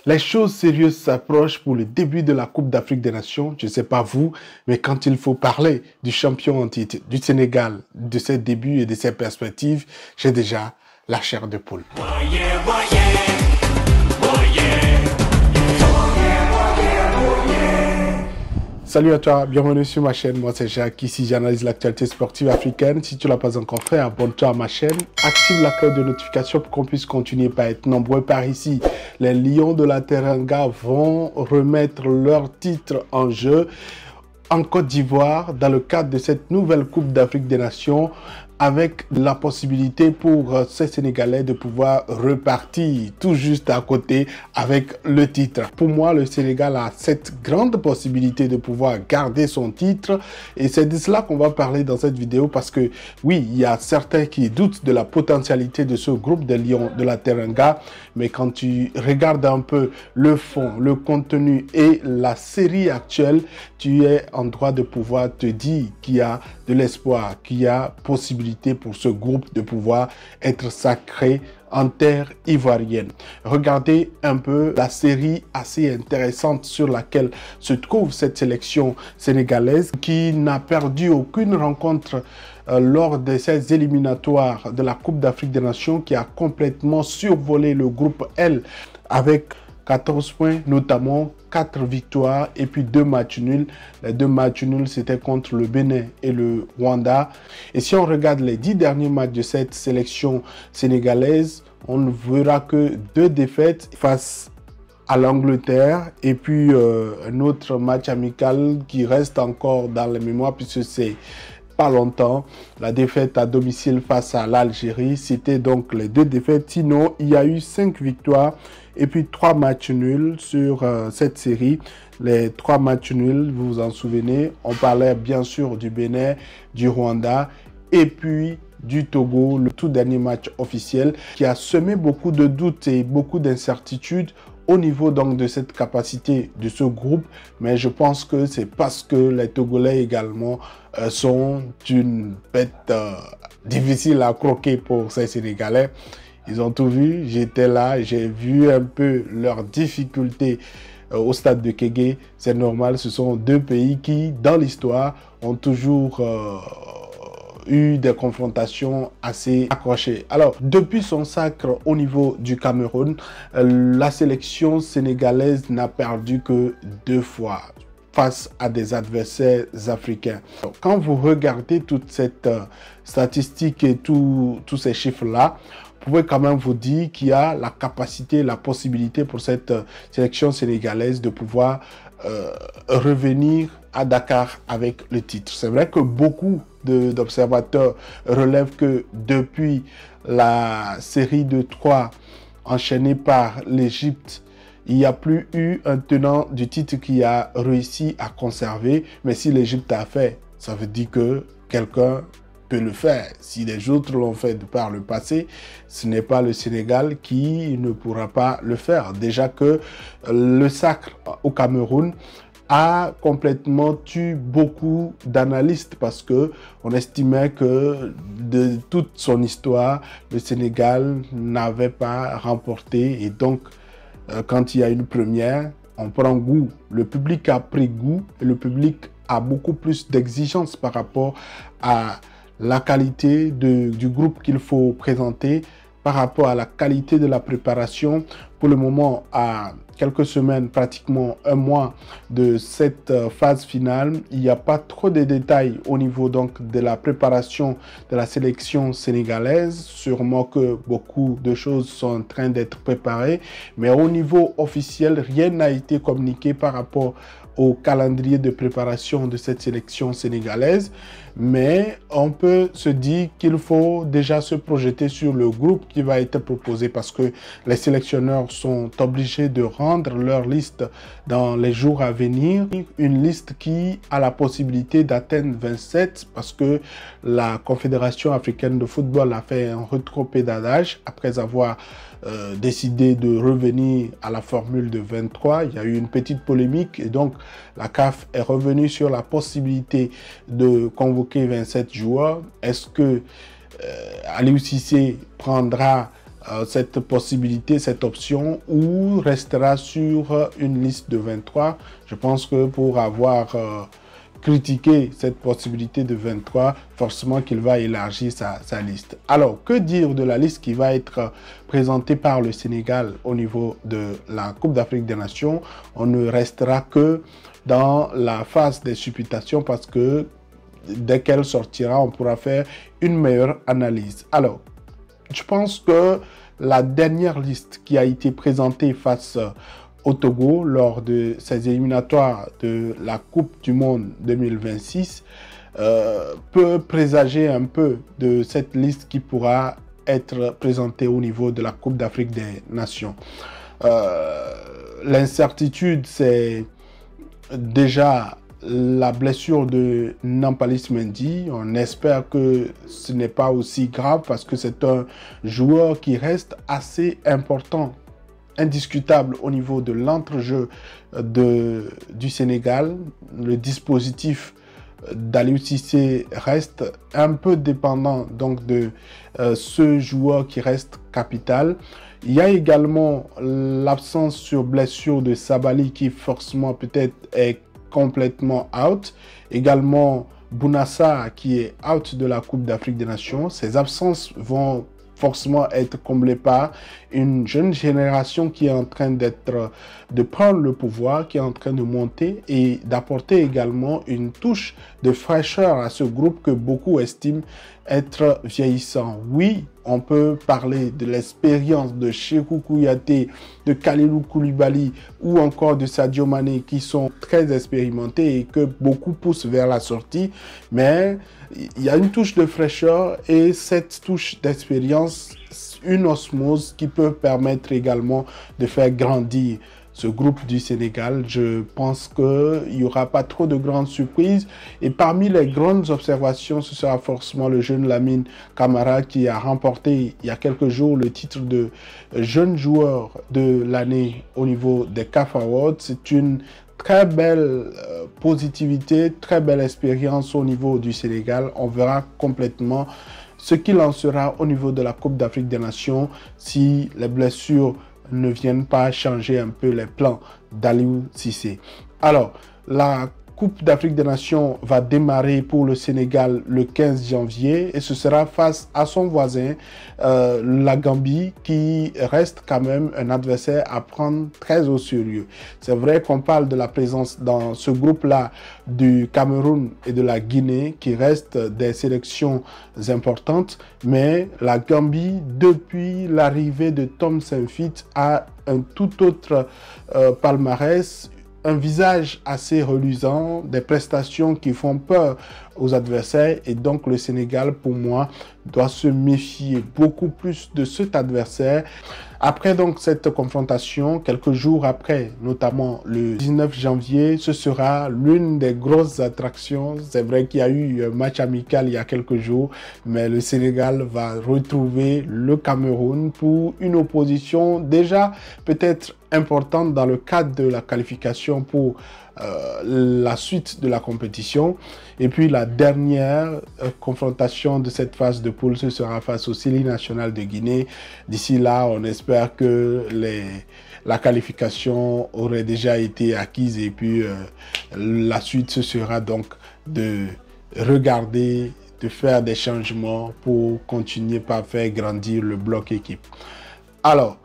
Les choses sérieuses s'approchent pour le début de la Coupe d'Afrique des Nations. Je ne sais pas vous, mais quand il faut parler du champion en titre du Sénégal, de ses débuts et de ses perspectives, j'ai déjà la chair de poule. Salut à toi, bienvenue sur ma chaîne, moi c'est Jacques, ici j'analyse l'actualité sportive africaine. Si tu ne l'as pas encore fait, abonne-toi à ma chaîne, active la cloche de notification pour qu'on puisse continuer par être nombreux par ici. Les Lions de la Teranga vont remettre leur titre en jeu en Côte d'Ivoire dans le cadre de cette nouvelle Coupe d'Afrique des Nations, avec la possibilité pour ces Sénégalais de pouvoir repartir tout juste à côté avec le titre. Pour moi, le Sénégal a cette grande possibilité de pouvoir garder son titre et c'est de cela qu'on va parler dans cette vidéo parce que oui, il y a certains qui doutent de la potentialité de ce groupe des Lions de la Teranga, mais quand tu regardes un peu le fond, le contenu et la série actuelle, tu es en droit de pouvoir te dire qu'il y a de l'espoir, qu'il y a possibilité pour ce groupe de pouvoir être sacré en terre ivoirienne. Regardez un peu la série assez intéressante sur laquelle se trouve cette sélection sénégalaise qui n'a perdu aucune rencontre lors de ces éliminatoires de la Coupe d'Afrique des Nations, qui a complètement survolé le groupe L avec 14 points, notamment 4 victoires et puis 2 matchs nuls. Les 2 matchs nuls, c'était contre le Bénin et le Rwanda. Et si on regarde les 10 derniers matchs de cette sélection sénégalaise, on ne verra que 2 défaites face à l'Angleterre et puis un autre match amical qui reste encore dans les mémoires puisque c'est pas longtemps, la défaite à domicile face à l'Algérie. C'était donc les 2 défaites. Sinon, il y a eu 5 victoires et puis 3 matchs nuls sur cette série. Les 3 matchs nuls, vous vous en souvenez, on parlait bien sûr du Bénin, du Rwanda et puis du Togo, le tout dernier match officiel qui a semé beaucoup de doutes et beaucoup d'incertitudes au niveau donc de cette capacité de ce groupe, mais je pense que c'est parce que les Togolais également sont une bête difficile à croquer pour ces Sénégalais. Ils ont tout vu, j'étais là, j'ai vu un peu leurs difficultés au stade de Kégué. C'est normal, ce sont 2 pays qui, dans l'histoire, ont toujours eu des confrontations assez accrochées. Alors, depuis son sacre au niveau du Cameroun, la sélection sénégalaise n'a perdu que 2 fois face à des adversaires africains. Donc, quand vous regardez toute cette statistique et tous ces chiffres-là, vous pouvez quand même vous dire qu'il y a la capacité, la possibilité pour cette sélection sénégalaise de pouvoir revenir à Dakar avec le titre. C'est vrai que beaucoup d'observateurs relèvent que depuis la série de 3 enchaînée par l'Égypte, il n'y a plus eu un tenant du titre qui a réussi à conserver. Mais si l'Égypte a fait, ça veut dire que quelqu'un peut le faire. Si les autres l'ont fait de par le passé, ce n'est pas le Sénégal qui ne pourra pas le faire. Déjà que le sacre au Cameroun a complètement tué beaucoup d'analystes parce que on estimait que de toute son histoire, le Sénégal n'avait pas remporté et donc quand il y a une première, on prend goût. Le public a pris goût et le public a beaucoup plus d'exigences par rapport à la qualité du groupe qu'il faut présenter, par rapport à la qualité de la préparation. Pour le moment, à quelques semaines, pratiquement un mois de cette phase finale, il n'y a pas trop de détails au niveau donc de la préparation de la sélection sénégalaise. Sûrement que beaucoup de choses sont en train d'être préparées, mais au niveau officiel, rien n'a été communiqué par rapport au calendrier de préparation de cette sélection sénégalaise, mais on peut se dire qu'il faut déjà se projeter sur le groupe qui va être proposé parce que les sélectionneurs sont obligés de rendre leur liste dans les jours à venir, une liste qui a la possibilité d'atteindre 27 parce que la Confédération africaine de football a fait un rétropédalage après avoir décidé de revenir à la formule de 23. Il y a eu une petite polémique et donc la CAF est revenue sur la possibilité de convoquer 27 joueurs. Est-ce que Aliou Cissé prendra cette possibilité, cette option, ou restera sur une liste de 23. Je pense que pour avoir critiqué cette possibilité de 23, forcément qu'il va élargir sa liste. Alors, que dire de la liste qui va être présentée par le Sénégal au niveau de la Coupe d'Afrique des Nations? On ne restera que dans la phase des supputations parce que dès qu'elle sortira, on pourra faire une meilleure analyse. Alors, je pense que la dernière liste qui a été présentée face au Togo lors de ces éliminatoires de la Coupe du Monde 2026 peut présager un peu de cette liste qui pourra être présentée au niveau de la Coupe d'Afrique des Nations. L'incertitude, c'est déjà la blessure de Nampalys Mendy. On espère que ce n'est pas aussi grave parce que c'est un joueur qui reste assez important, indiscutable au niveau de l'entrejeu du Sénégal. Le dispositif d'Aliou Cissé reste un peu dépendant donc de ce joueur qui reste capital. Il y a également l'absence sur blessure de Sabali qui forcément peut-être est complètement out. Également Bounassa qui est out de la Coupe d'Afrique des Nations. Ces absences vont forcément être comblées par une jeune génération qui est en train de prendre le pouvoir, qui est en train de monter et d'apporter également une touche de fraîcheur à ce groupe que beaucoup estiment être vieillissant. Oui, on peut parler de l'expérience de Cheikhou Kouyaté, de Kalilou Koulibaly ou encore de Sadio Mané qui sont très expérimentés et que beaucoup poussent vers la sortie, mais il y a une touche de fraîcheur et cette touche d'expérience, une osmose qui peut permettre également de faire grandir ce groupe du Sénégal. Je pense qu'il n'y aura pas trop de grandes surprises. Et parmi les grandes observations, ce sera forcément le jeune Lamine Camara qui a remporté il y a quelques jours le titre de jeune joueur de l'année au niveau des CAF Awards. C'est une très belle positivité, très belle expérience au niveau du Sénégal. On verra complètement ce qu'il en sera au niveau de la Coupe d'Afrique des Nations si les blessures ne viennent pas changer un peu les plans d'Aliou Cissé. Alors, la Coupe d'Afrique des Nations va démarrer pour le Sénégal le 15 janvier et ce sera face à son voisin, la Gambie, qui reste quand même un adversaire à prendre très au sérieux. C'est vrai qu'on parle de la présence dans ce groupe-là du Cameroun et de la Guinée, qui restent des sélections importantes, mais la Gambie, depuis l'arrivée de Tom Saintfiet, a un tout autre palmarès, un visage assez reluisant, des prestations qui font peur aux adversaires et donc le Sénégal, pour moi, doit se méfier beaucoup plus de cet adversaire. Après donc cette confrontation, quelques jours après, notamment le 19 janvier, ce sera l'une des grosses attractions. C'est vrai qu'il y a eu un match amical il y a quelques jours, mais le Sénégal va retrouver le Cameroun pour une opposition déjà peut-être importante dans le cadre de la qualification pour la suite de la compétition. Et puis la dernière confrontation de cette phase de poule, ce sera face au Syli national de Guinée. D'ici là, on espère que la qualification aurait déjà été acquise et puis la suite, ce sera donc de regarder, de faire des changements pour continuer par faire grandir le bloc équipe. Alors,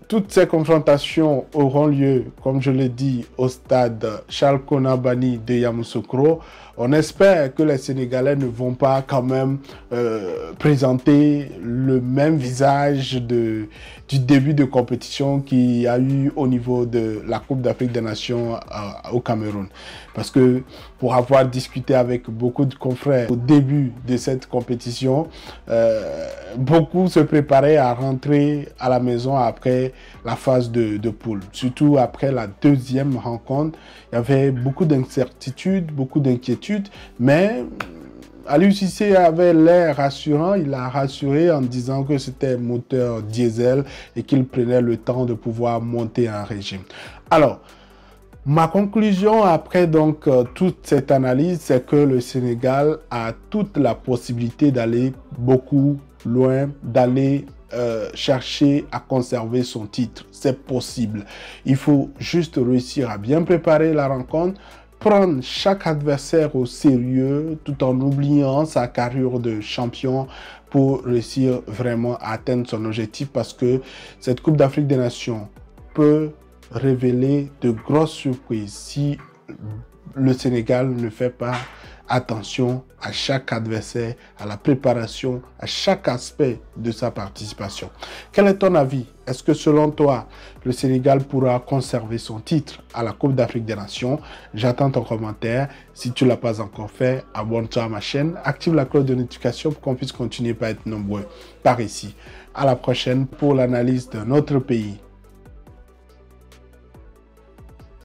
toutes ces confrontations auront lieu, comme je l'ai dit, au stade Charles Konan-Banny de Yamoussoukro. On espère que les Sénégalais ne vont pas quand même présenter le même visage du début de compétition qu'il y a eu au niveau de la Coupe d'Afrique des Nations au Cameroun. Parce que pour avoir discuté avec beaucoup de confrères au début de cette compétition, beaucoup se préparaient à rentrer à la maison après la phase de poule. Surtout après la deuxième rencontre, il y avait beaucoup d'incertitudes, beaucoup d'inquiétudes, mais Aliou Cissé avait l'air rassurant. Il a rassuré en disant que c'était moteur diesel et qu'il prenait le temps de pouvoir monter un régime. Alors, ma conclusion après donc toute cette analyse, c'est que le Sénégal a toute la possibilité d'aller beaucoup loin, d'aller chercher à conserver son titre. C'est possible. Il faut juste réussir à bien préparer la rencontre, prendre chaque adversaire au sérieux tout en oubliant sa carrure de champion pour réussir vraiment à atteindre son objectif, parce que cette Coupe d'Afrique des Nations peut révéler de grosses surprises si le Sénégal ne fait pas attention à chaque adversaire, à la préparation, à chaque aspect de sa participation. Quel est ton avis? Est-ce que selon toi, le Sénégal pourra conserver son titre à la Coupe d'Afrique des Nations? J'attends ton commentaire. Si tu ne l'as pas encore fait, abonne-toi à ma chaîne, active la cloche de notification pour qu'on puisse continuer à être nombreux par ici. À la prochaine pour l'analyse de notre pays.